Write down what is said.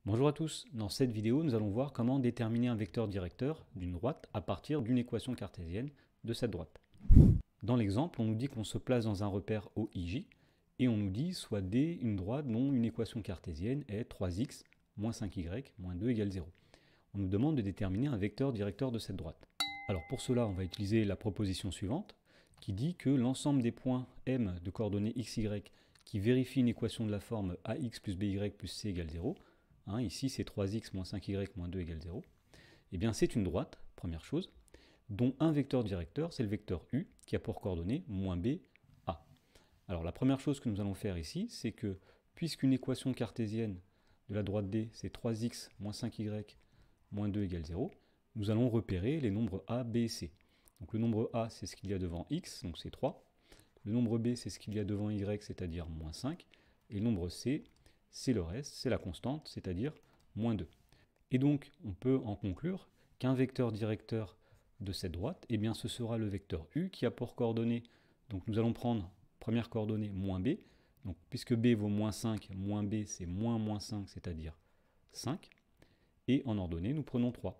Bonjour à tous, dans cette vidéo nous allons voir comment déterminer un vecteur directeur d'une droite à partir d'une équation cartésienne de cette droite. Dans l'exemple, on nous dit qu'on se place dans un repère OIJ et on nous dit soit D une droite dont une équation cartésienne est 3x moins 5y moins 2 égale 0. On nous demande de déterminer un vecteur directeur de cette droite. Alors pour cela, on va utiliser la proposition suivante qui dit que l'ensemble des points M de coordonnées xy qui vérifient une équation de la forme ax plus by plus c égale 0, ici c'est 3x moins 5y moins 2 égale 0, et bien c'est une droite, première chose, dont un vecteur directeur, c'est le vecteur u, qui a pour coordonnées moins b, a. Alors la première chose que nous allons faire ici, c'est que puisqu'une équation cartésienne de la droite D, c'est 3x moins 5y moins 2 égale 0, nous allons repérer les nombres a, b et c. Donc le nombre a, c'est ce qu'il y a devant x, donc c'est 3. Le nombre b, c'est ce qu'il y a devant y, c'est-à-dire moins 5. Et le nombre c, c'est le reste, c'est la constante, c'est-à-dire moins 2. Et donc, on peut en conclure qu'un vecteur directeur de cette droite, eh bien, ce sera le vecteur u qui a pour coordonnées, donc nous allons prendre première coordonnée moins b, donc puisque b vaut moins 5, moins b c'est moins 5, c'est-à-dire 5, et en ordonnée, nous prenons 3.